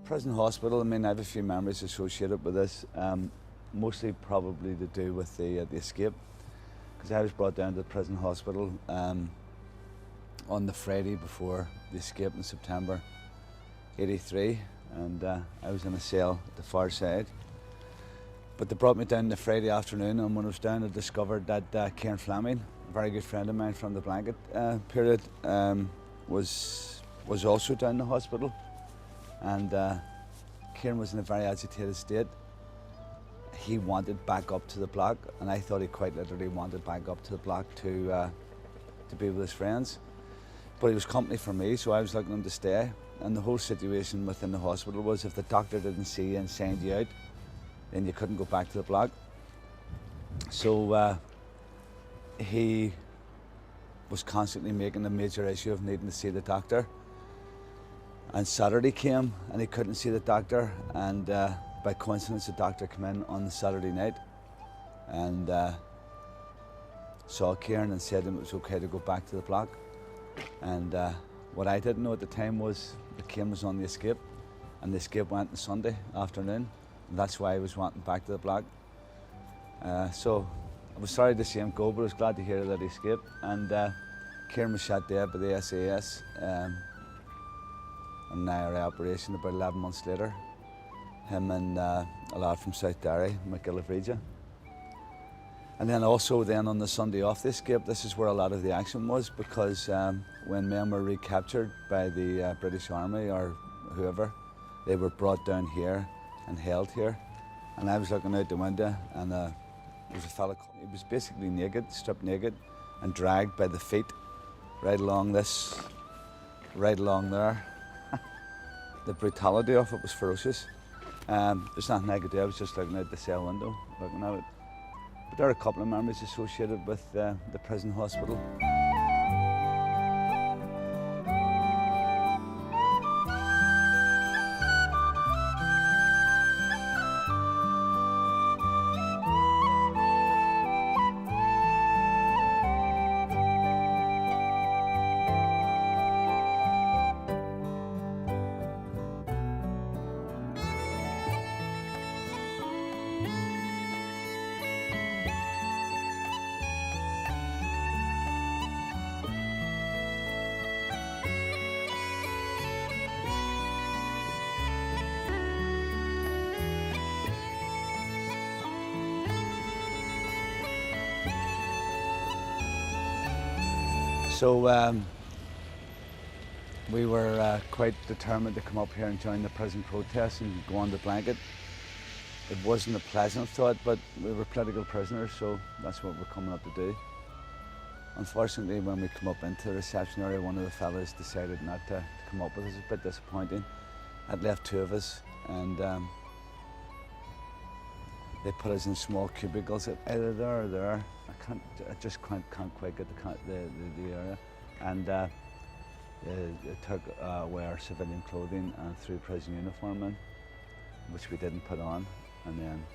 Prison hospital, I mean, I have a few memories associated with this, mostly probably to do with the escape, because I was brought down to the prison hospital on the Friday before the escape in September '83, and I was in a cell at the far side. But they brought me down the Friday afternoon, and when I was down, I discovered that Kieran Fleming, a very good friend of mine from the blanket period, was also down in the hospital. And Kieran was in a very agitated state. He wanted back up to the block, and I thought he quite literally wanted back up to the block to be with his friends. But he was company for me, so I was looking him to stay. And the whole situation within the hospital was if the doctor didn't see you and signed you out, then you couldn't go back to the block. So he was constantly making a major issue of needing to see the doctor. And Saturday came and he couldn't see the doctor, and by coincidence the doctor came in on the Saturday night and saw Kieran and said to him it was okay to go back to the block. And what I didn't know at the time was that Kieran was on the escape, and the escape went on Sunday afternoon, and that's why I was wanting back to the block. So I was sorry to see him go, but I was glad to hear that he escaped. And Kieran was shot dead by the SAS. An IRA operation about 11 months later. Him and a lad from South Derry, Michael Culbert. And then also then on the Sunday off the escape, this is where a lot of the action was, because when men were recaptured by the British Army or whoever, they were brought down here and held here. And I was looking out the window, and there was a fella, he was basically naked, stripped naked, and dragged by the feet right along this, right along there. The brutality of it was ferocious. There's nothing I could do, I was just looking out the cell window, looking at it. But there are a couple of memories associated with the prison hospital. So we were quite determined to come up here and join the prison protest and go on the blanket. It wasn't a pleasant thought, but we were political prisoners, so that's what we're coming up to do. Unfortunately, when we come up into the reception area, one of the fellas decided not to come up with us. It was a bit disappointing. I'd left two of us, and they put us in small cubicles, either there or there. I just can't quite get the area. And they took away our civilian clothing and threw prison uniform in, which we didn't put on. And then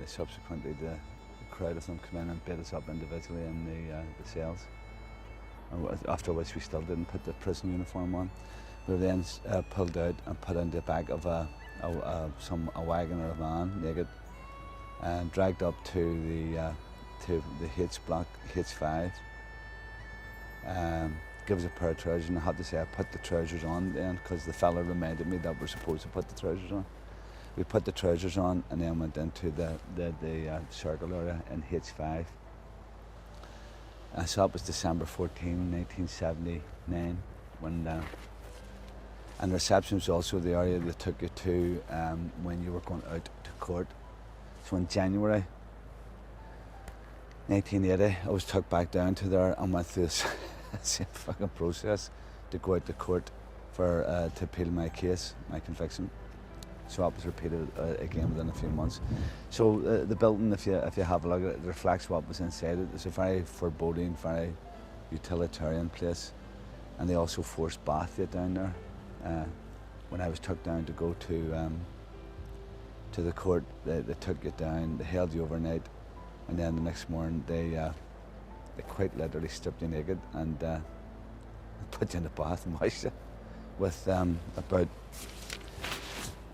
they subsequently, the crowd of them come in and beat us up individually in the cells. After which we still didn't put the prison uniform on. We were then pulled out and put in the back of a wagon or a van, naked, and dragged up to the H block, H5. Give us a pair of trousers, and I had to say I put the trousers on then, because the fella reminded me that we're supposed to put the trousers on. We put the trousers on and then went into the circle area in H5. So it was December 14, 1979, when and reception was also the area they took you to when you were going out to court. So in January 1980, I was took back down to there and went through the same fucking process to go out to court for to appeal my case, my conviction. So that was repeated again within a few months. So the building, if you have a look at it, it reflects what was inside it. It's a very foreboding, very utilitarian place, and they also forced bath you down there. When I was took down to go to the court, they took you down, they held you overnight, and then the next morning they quite literally stripped you naked and put you in the bath and washed you. with about,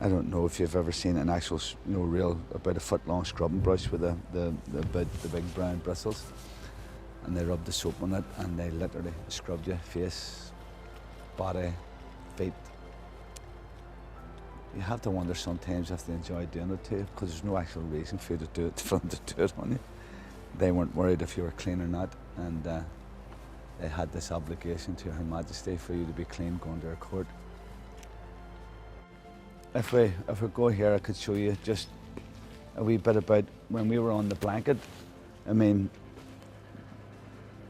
I don't know if you've ever seen an actual, real, about a foot long scrubbing brush with the big brown bristles, and they rub the soap on it and they literally scrub your face, body, feet. You have to wonder sometimes if they enjoy doing it to you, because there's no actual reason for you to do it, for them to do it on you. They weren't worried if you were clean or not, and they had this obligation to Her Majesty for you to be clean going to her court. If we go here, I could show you just a wee bit about when we were on the blanket. I mean,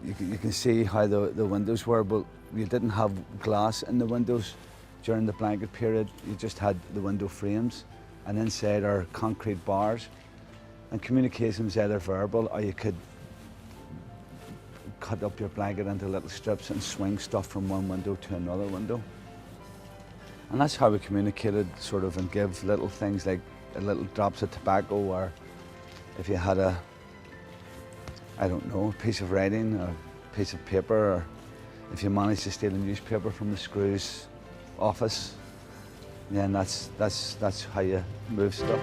you can see how the windows were, but you didn't have glass in the windows during the blanket period. You just had the window frames, and inside are concrete bars. And communication was either verbal, or you could cut up your blanket into little strips and swing stuff from one window to another window. And that's how we communicated, sort of, and give little things like little drops of tobacco, or if you had a piece of writing, or a piece of paper, or if you managed to steal a newspaper from the screw's office, then that's how you move stuff.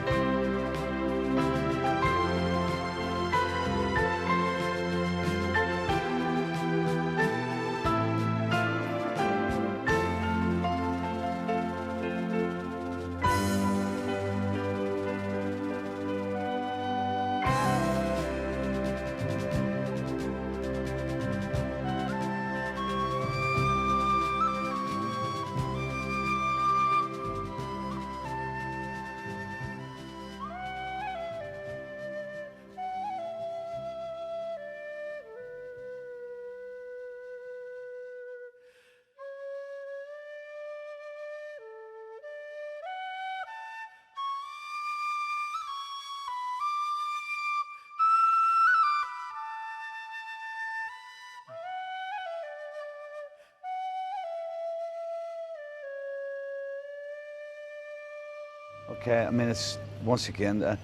Okay, I mean, it's, once again, if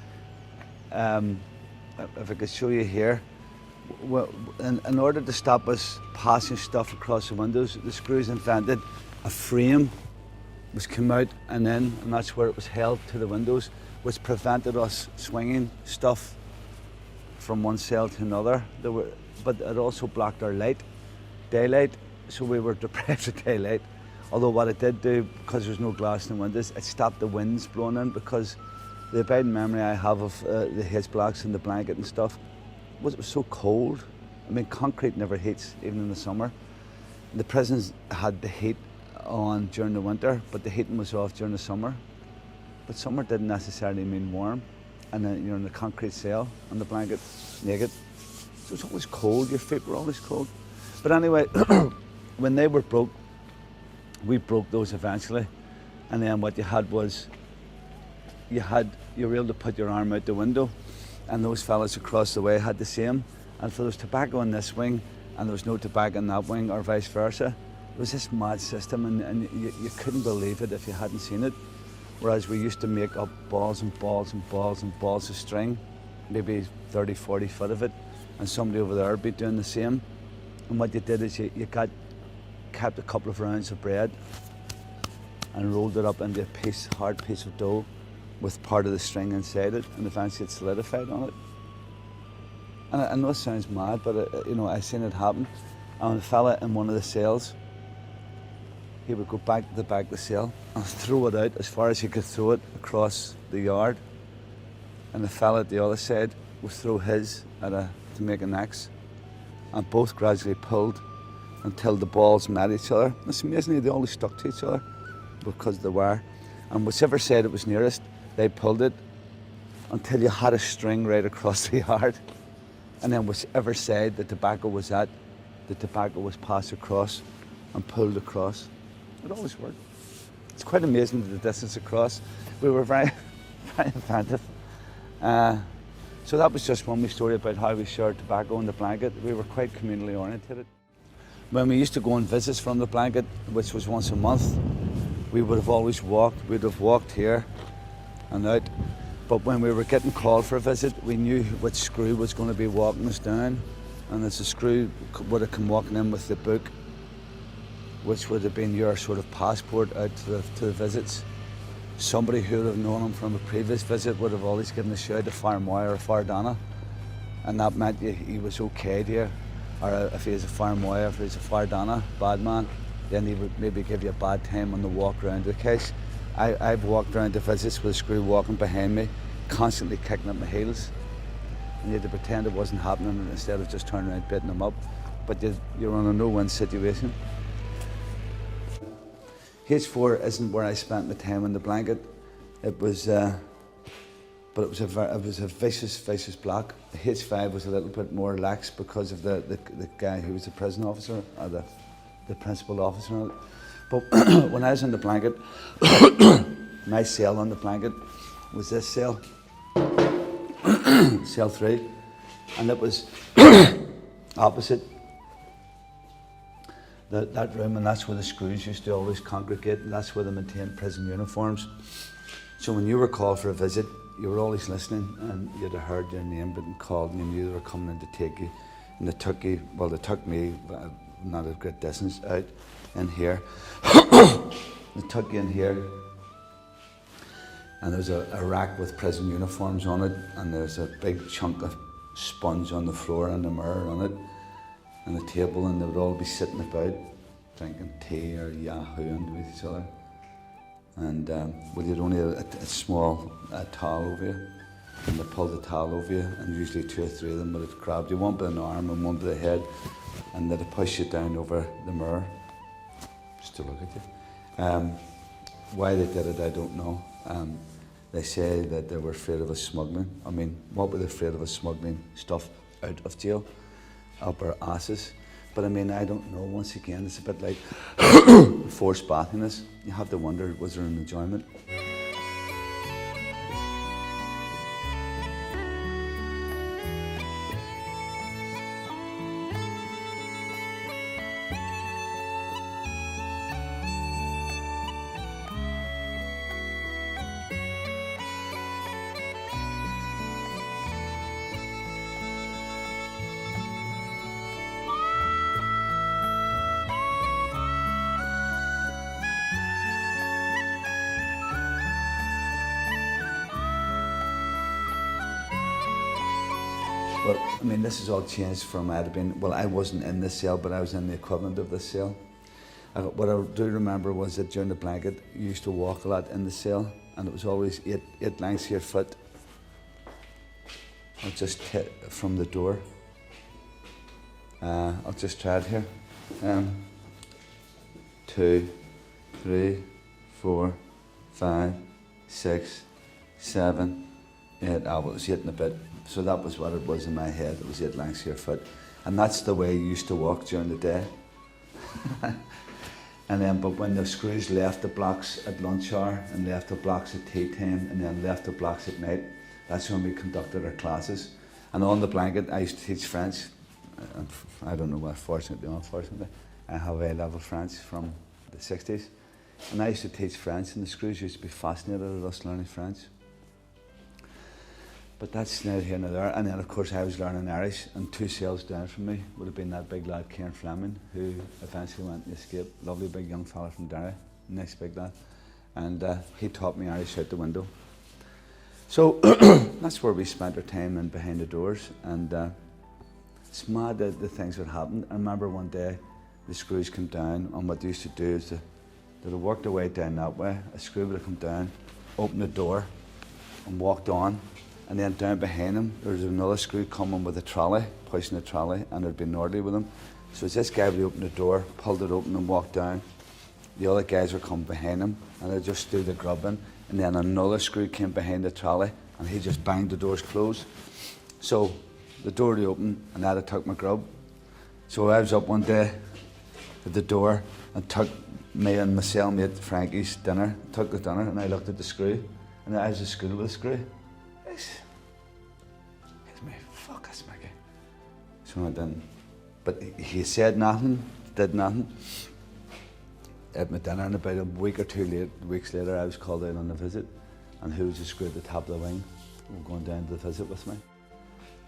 I could show you here, in order to stop us passing stuff across the windows, the screws invented a frame which came out and in, and that's where it was held to the windows, which prevented us swinging stuff from one cell to another. But it also blocked our daylight, so we were deprived of daylight. Although what it did do, because there was no glass in the windows, it stopped the winds blowing in, because the abiding memory I have of the hitch blocks and the blanket and stuff was it was so cold. I mean, concrete never heats, even in the summer. The prisons had the heat on during the winter, but the heating was off during the summer. But summer didn't necessarily mean warm. And then you're in the concrete cell on the blanket, naked. So it was always cold, your feet were always cold. But anyway, when they were broke, we broke those eventually, and then what you had was you were able to put your arm out the window, and those fellas across the way had the same. And if there was tobacco in this wing and there was no tobacco in that wing, or vice versa, it was this mad system, and you couldn't believe it if you hadn't seen it. Whereas we used to make up balls and balls and balls and balls of string, maybe 30, 40 foot of it, and somebody over there would be doing the same. And what you did is you kept a couple of rounds of bread and rolled it up into a hard piece of dough with part of the string inside it, and eventually it solidified on it. And I know it sounds mad, but I've seen it happen. And a fella in one of the cells, he would go back to the back of the cell and throw it out as far as he could throw it across the yard, and the fella at the other side would throw his to make an X, and both gradually pulled until the balls met each other. It's amazing, they always stuck to each other because of the wire. And whichever side it was nearest, they pulled it until you had a string right across the yard. And then whichever side the tobacco was at, the tobacco was passed across and pulled across. It always worked. It's quite amazing the distance across. We were very, very inventive. So that was just one wee story about how we shared tobacco in the blanket. We were quite communally oriented. When we used to go on visits from the blanket, which was once a month, we would have always walked. We'd have walked here and out. But when we were getting called for a visit, we knew which screw was going to be walking us down. And as the screw would have come walking in with the book, which would have been your sort of passport out to the visits. Somebody who would have known him from a previous visit would have always given a shout to Farmoy or Fardana, and that meant he was okay to you. Or if he was a Farmoy, if he was a Fardana, bad man, then he would maybe give you a bad time on the walk round the Kesh. I've walked around the visits with a screw walking behind me, constantly kicking up my heels, and you had to pretend it wasn't happening instead of just turning around beating him up. But you're on a no-win situation. H4 isn't where I spent my time in the blanket. It was, but it was a vicious block. The H5 was a little bit more lax because of the guy who was the prison officer, or the principal officer on it. But when I was in the blanket, my cell on the blanket was this cell, cell 3, and it was opposite that room, and that's where the screws used to always congregate, and that's where they maintained prison uniforms. So when you were called for a visit, you were always listening, and you'd have heard your name being called, and you knew they were coming in to take you. And they took me, not a great distance, out in here. They took you in here, and there's a rack with prison uniforms on it, and there's a big chunk of sponge on the floor and a mirror on it, and a table, and they would all be sitting about drinking tea or yahooing with each other. And well, you'd only a small towel over you, and they pulled the towel over you, and usually 2 or 3 of them would have grabbed you, one by the arm and one by the head, and they'd have pushed you down over the mirror just to look at you. Why they did it, I don't know. They say that they were afraid of us smuggling. I mean, what were they afraid of us smuggling stuff out of jail? Up our asses. But I mean, I don't know. Once again, it's a bit like forced bathiness. You have to wonder, was there an enjoyment? Well, I mean, this has all changed from I wasn't in this cell, but I was in the equivalent of this cell. What I do remember was that during the blanket, you used to walk a lot in the cell, and it was always eight lengths of your foot. I'll just hit from the door. I'll just try it here. 2, 3, 4, 5, 6, 7, 8. Well, it was 8 and a bit. So that was what it was in my head. It was 8 lengths of your foot. And that's the way you used to walk during the day. And then, but when the screws left the blocks at lunch hour, and left the blocks at tea time, and then left the blocks at night, that's when we conducted our classes. And on the blanket, I used to teach French. I don't know what, fortunately or unfortunately, I have A-level French from the 60s. And I used to teach French, and the screws used to be fascinated with us learning French. But that's neither here nor there. And then, of course, I was learning Irish, and 2 cells down from me would have been that big lad, Kieran Fleming, who eventually went and escaped. Lovely big young fella from Derry, nice big lad. And he taught me Irish out the window. So that's where we spent our time in behind the doors. And it's mad the things that happened. I remember one day the screws came down, and what they used to do is they'd have worked their way down that way. A screw would have come down, opened the door, and walked on. And then down behind him, there was another screw coming with a trolley, pushing a trolley, and there'd been Nordley with him. So as this guy would open the door, pulled it open and walked down, the other guys would come behind him, and they'd just do the grubbing. And then another screw came behind the trolley, and he just banged the doors closed. So the door would open, and I'd have took my grub. So I was up one day at the door, and took me and my cellmate Frankie's dinner, took the dinner, and I looked at the screw, and I was at school with a screw. He's me, fuck this, Mickey. So I didn't. But he said nothing, did nothing. At my dinner, and about a week or 2 weeks later, I was called out on a visit, and who was the screw at the top of the wing, going down to the visit with me.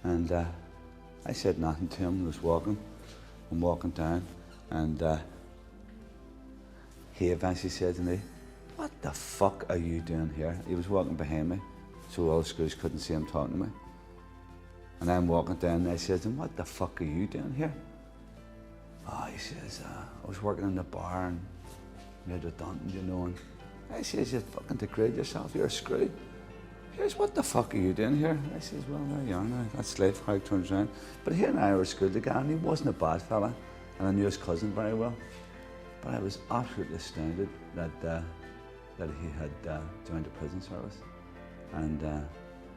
And I said nothing to him. I was walking down, and he eventually said to me, "What the fuck are you doing here?" He was walking behind me, so all the screws couldn't see him talking to me. And I'm walking down and I said to him, "What the fuck are you doing here?" "Oh," he says, "I was working in the bar and made redundant, you know." And I says, "You fucking degrade yourself, you're a screw." He says, "What the fuck are you doing here?" I says, "Well, there you are now, that's life, how it turns around." But he and I were school together and he wasn't a bad fella, and I knew his cousin very well. But I was absolutely astounded that he had joined the prison service. And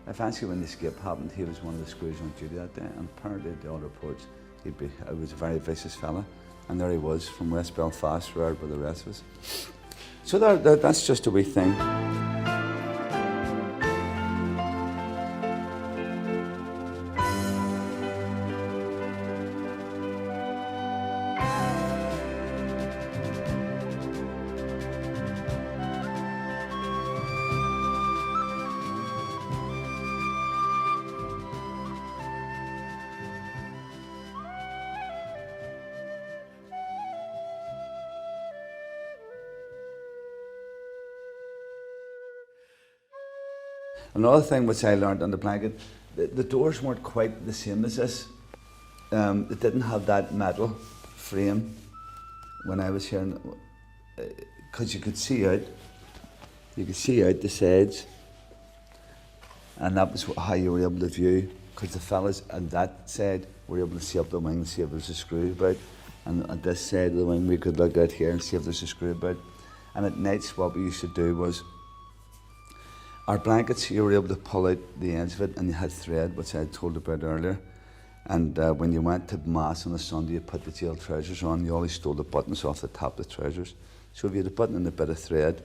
eventually when the escape happened, he was one of the screws on duty that day, and apparently the all reports, he was a very vicious fella. And there he was from West Belfast, right with the rest of us. So that's just a wee thing. Another thing which I learned on the blanket, the doors weren't quite the same as this. It didn't have that metal frame when I was here, because you could see out the sides, and that was how you were able to view, because the fellas on that side were able to see up the wing and see if there's a screw about, and on this side of the wing we could look out here and see if there's a screw about. And at nights what we used to do was, our blankets, you were able to pull out the ends of it, and you had thread, which I had told about earlier. And when you went to mass on a Sunday, you put the jail trousers on. You always stole the buttons off the top of the trousers. So if you had a button and a bit of thread,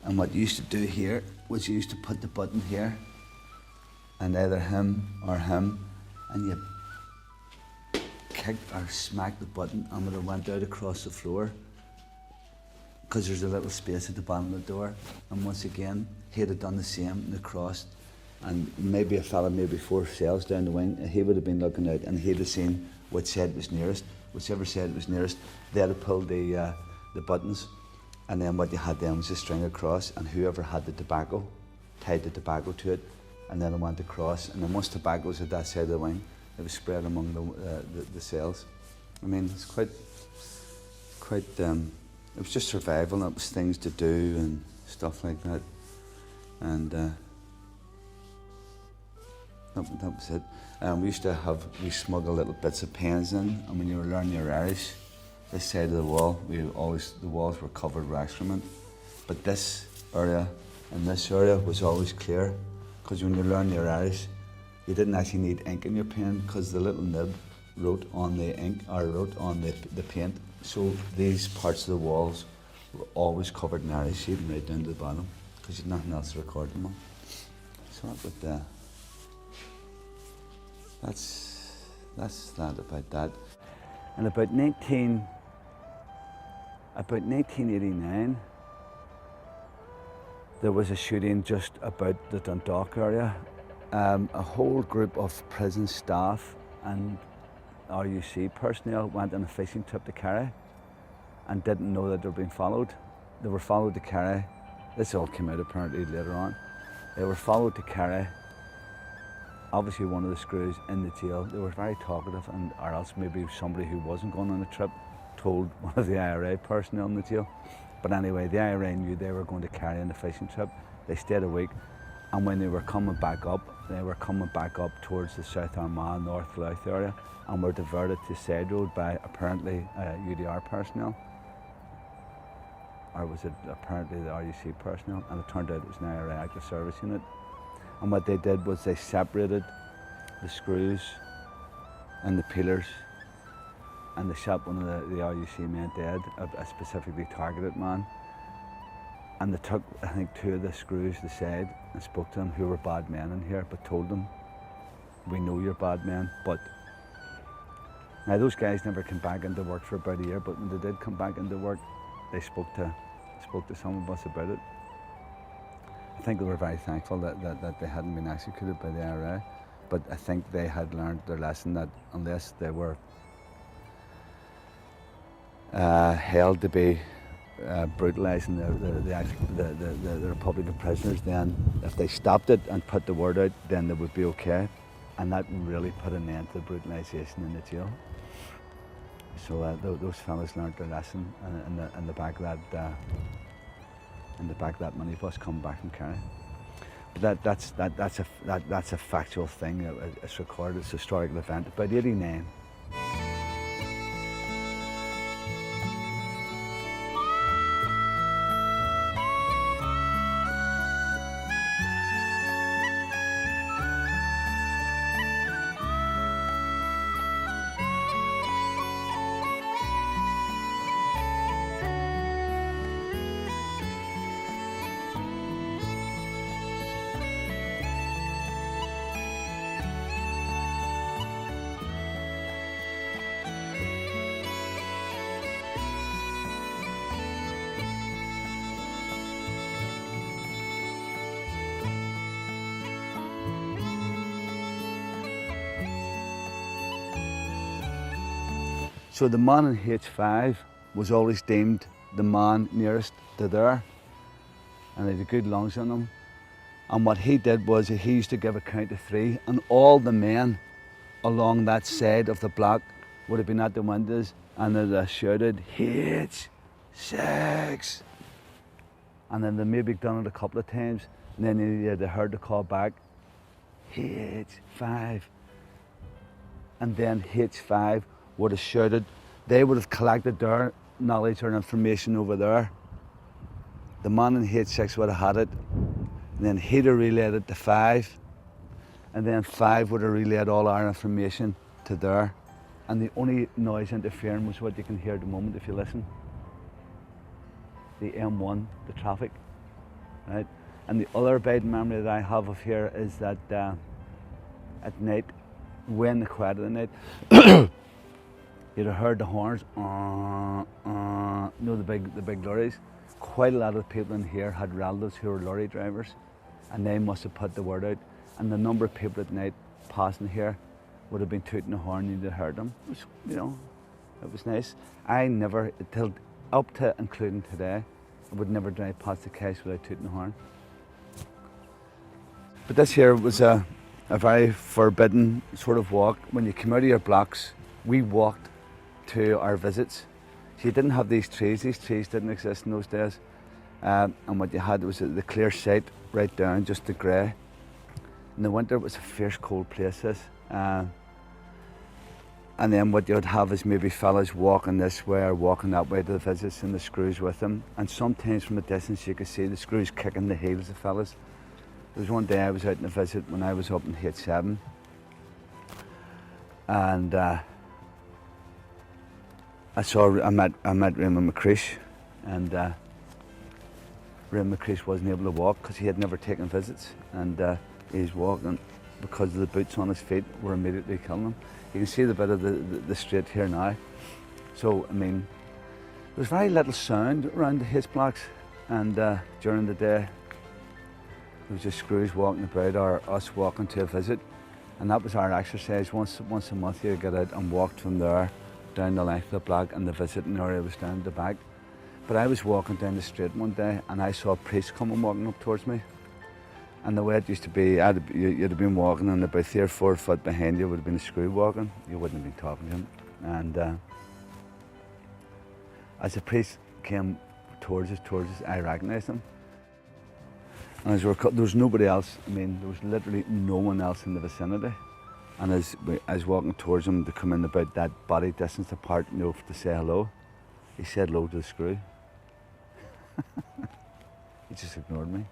and what you used to do here was you used to put the button here, and either him or him, and you kicked or smacked the button, and it went out across the floor, because there's a little space at the bottom of the door. And once again, he'd have done the same and crossed, and maybe a fella, maybe 4 cells down the wing, and he would have been looking out and he'd have seen which side was nearest. Whichever side was nearest, they'd have pulled the buttons, and then what you had then was a string across, and whoever had the tobacco tied the tobacco to it, and then it went across, and then once tobacco was at that side of the wing, it was spread among the cells. I mean, it's quite it was just survival, and it was things to do and stuff like that. And that was it. We used to smuggle little bits of pens in, and when you were learning your Irish, this side of the wall, the walls were covered with excrement. But this area and this area was always clear, because when you learn your Irish, you didn't actually need ink in your pen, because the little nib wrote on the ink, or wrote on the paint. So these parts of the walls were always covered in Irish, even right down to the bottom, because you had nothing else to record them on. So that's that about that. And about 1989, there was a shooting just about the Dundalk area. A whole group of prison staff and RUC personnel went on a fishing trip to Kerry and didn't know that they were being followed. They were followed to Kerry. This all came out apparently later on. They were followed to Kerry. Obviously one of the screws in the jail. They were very talkative, or else maybe somebody who wasn't going on a trip told one of the IRA personnel in the jail. But anyway, the IRA knew they were going to Kerry on the fishing trip. They stayed a week, and when they were coming back up towards the South Armagh, North Louth area, and were diverted to side road by apparently UDR personnel. Or was it apparently the RUC personnel? And it turned out it was an IRA active service unit. And what they did was they separated the screws and the peelers, and they shot one of the RUC men dead, a specifically targeted man. And they took, I think, 2 of the screws aside and spoke to them, who were bad men in here, but told them, "We know you're bad men." But now those guys never came back into work for about a year, but when they did come back into work, they spoke to some of us about it. I think they were very thankful that they hadn't been executed by the IRA, but I think they had learned their lesson that unless they were held to be brutalising the Republican prisoners, then if they stopped it and put the word out, then they would be okay. And that really put an end to the brutalisation in the jail. So those fellas learned their lesson in the back of that minibus coming back from Kerry. But that's a factual thing. It's recorded. It's a historical event. About 89. So the man in H5 was always deemed the man nearest to there, and he had good lungs in him. And what he did was he used to give a count of 3, and all the men along that side of the block would have been at the windows, and they'd shouted, H6. And then they maybe done it a couple of times, and then they heard the call back, H5. And then H5 would have shouted, they would have collected their knowledge or information over there. The man in H6 would have had it, and then he'd have relayed it to 5, and then 5 would have relayed all our information to there. And the only noise interfering was what you can hear at the moment if you listen. The M1, the traffic, right? And the other bad memory that I have of here is that at night, when the quiet of the night, you'd have heard the horns, you know, the big lorries. Quite a lot of people in here had relatives who were lorry drivers, and they must have put the word out. And the number of people at night passing here would have been tooting the horn, you'd have heard them. It was, you know, it was nice. I never, till up to including today, I would never drive past the Kesh without tooting the horn. But this here was a very forbidden sort of walk. When you come out of your blocks, we walked to our visits. So you didn't have these trees didn't exist in those days. And what you had was the clear sight right down, just the grey. In the winter it was a fierce cold place, this. And then what you'd have is maybe fellas walking this way or walking that way to the visits, and the screws with them. And sometimes from a distance you could see the screws kicking the heels of fellas. There was one day I was out in a visit when I was up in H7, and I met Raymond McCreish, and Raymond McCreish wasn't able to walk because he had never taken visits, and he's walking because of the boots on his feet were immediately killing him. You can see the bit of the straight here now. So I mean, there's very little sound around the H blocks, and during the day there was just screws walking about or us walking to a visit, and that was our exercise. Once a month you'd get out and walk from there down the length of the block, and the visiting area was down the back. But I was walking down the street one day and I saw a priest coming walking up towards me. And the way it used to be, you'd have been walking, and about 3 or 4 foot behind you would have been a screw walking. You wouldn't have been talking to him. And as the priest came towards us, I recognised him. And as there was nobody else, I mean, there was literally no one else in the vicinity. And as I was walking towards him to come in about that body distance apart, you know, to say hello, he said hello to the screw. He just ignored me.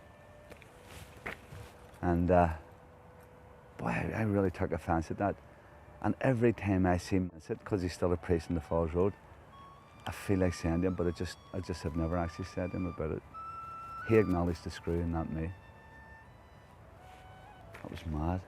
And boy, I really took offence at that. And every time I see him, because he's still a priest in the Falls Road, I feel like saying to him, but I just have never actually said to him about it. He acknowledged the screw and not me. That was mad.